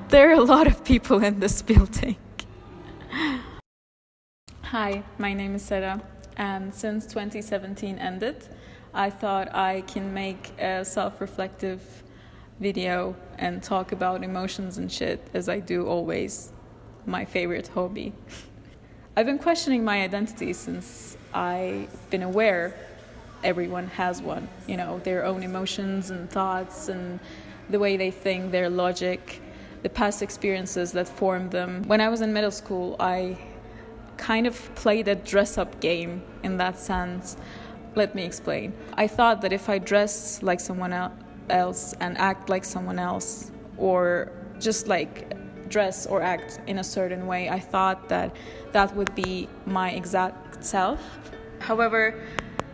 There are a lot of people in this building. Hi, my name is Sarah, and since 2017 ended, I thought I can make a self-reflective video and talk about emotions and shit, as I do always, my favorite hobby. I've been questioning my identity since I've been aware everyone has one, their own emotions and thoughts and the way they think, their logic, the past experiences that formed them. When I was in middle school, I kind of played a dress-up game in that sense. Let me explain. I thought that if I dress like someone else and act like someone else, or just like dress or act in a certain way, I thought that that would be my exact self. However,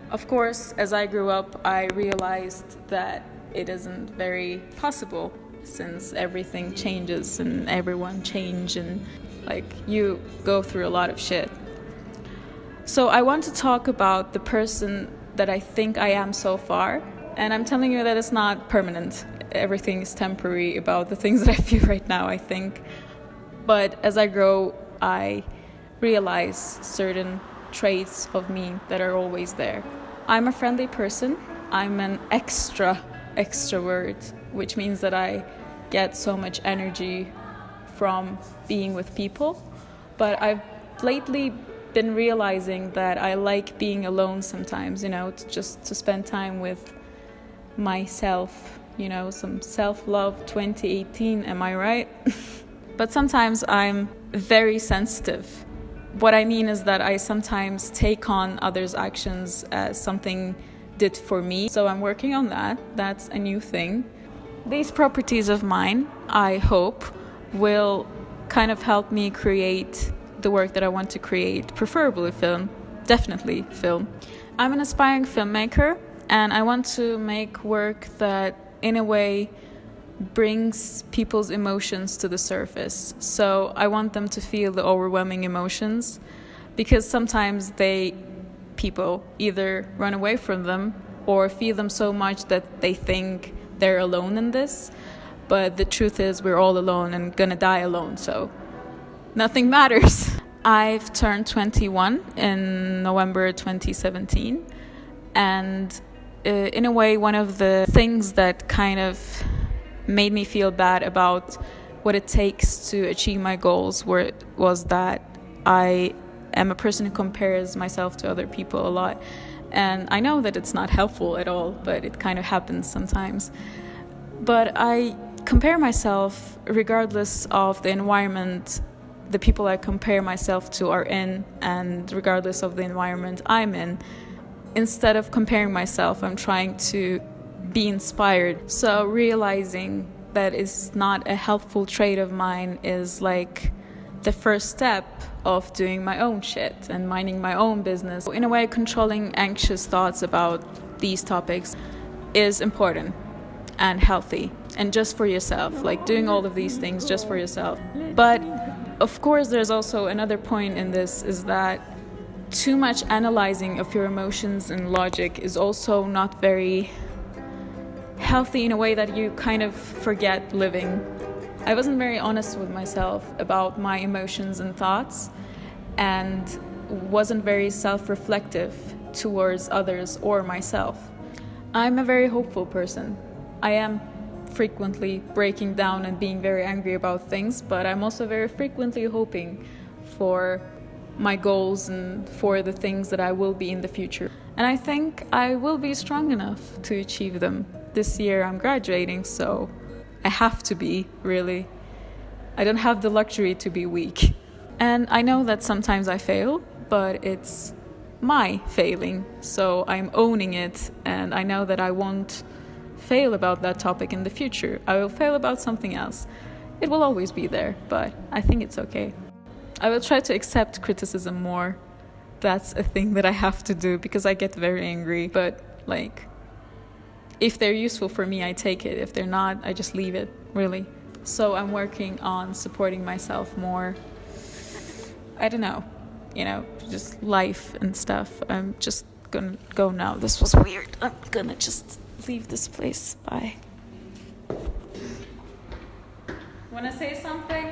of course, as I grew up, I realized that it isn't very possible, since everything changes and everyone change and you go through a lot of shit. So I want to talk about the person that I think I am so far, and I'm telling you that it's not permanent. Everything is temporary about the things that I feel right now, I think. But as I grow, I realize certain traits of me that are always there. I'm a friendly person. I'm an extrovert, which means that I get so much energy from being with people. But I've lately been realizing that I like being alone sometimes, to spend time with myself, some self-love 2018, am I right? But sometimes I'm very sensitive. What I mean is that I sometimes take on others' actions as something did for me. So I'm working on that. That's a new thing. These properties of mine, I hope, will kind of help me create the work that I want to create, preferably film, definitely film. I'm an aspiring filmmaker, and I want to make work that, in a way, brings people's emotions to the surface. So I want them to feel the overwhelming emotions, because sometimes people either run away from them or feel them so much that they think they're alone in this. But the truth is, we're all alone and gonna die alone, so nothing matters. I've turned 21 in November 2017, and in a way, one of the things that kind of made me feel bad about what it takes to achieve my goals was that I am a person who compares myself to other people a lot. And I know that it's not helpful at all, but it kind of happens sometimes. But I compare myself regardless of the environment the people I compare myself to are in, and regardless of the environment I'm in. Instead of comparing myself, I'm trying to be inspired. So realizing that it's not a helpful trait of mine is like the first step of doing my own shit and minding my own business. In a way, controlling anxious thoughts about these topics is important and healthy, and just for yourself, doing all of these things just for yourself. But of course, there's also another point in this, is that too much analyzing of your emotions and logic is also not very healthy, in a way that you kind of forget living. I wasn't very honest with myself about my emotions and thoughts, and wasn't very self-reflective towards others or myself. I'm a very hopeful person. I am frequently breaking down and being very angry about things, but I'm also very frequently hoping for my goals and for the things that I will be in the future. And I think I will be strong enough to achieve them. This year I'm graduating, so I have to be, really. I don't have the luxury to be weak. And I know that sometimes I fail, but it's my failing, so I'm owning it, and I know that I won't fail about that topic in the future. I will fail about something else. It will always be there, but I think it's okay. I will try to accept criticism more. That's a thing that I have to do, because I get very angry, but if they're useful for me, I take it. If they're not, I just leave it, really. So I'm working on supporting myself more. I don't know, just life and stuff. I'm just gonna go now. This was weird. I'm gonna just leave this place. Bye. Want to say something?